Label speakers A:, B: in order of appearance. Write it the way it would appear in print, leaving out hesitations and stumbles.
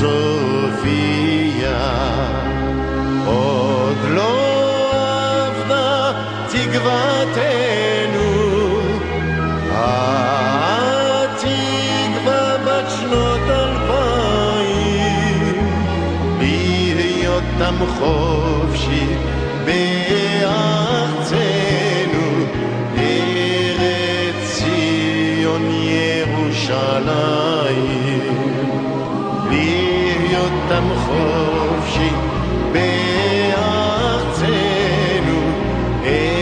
A: סופיה. עוד לא עבדה תקוותנו, התקווה בת שנות 2000, להיות עם חופשי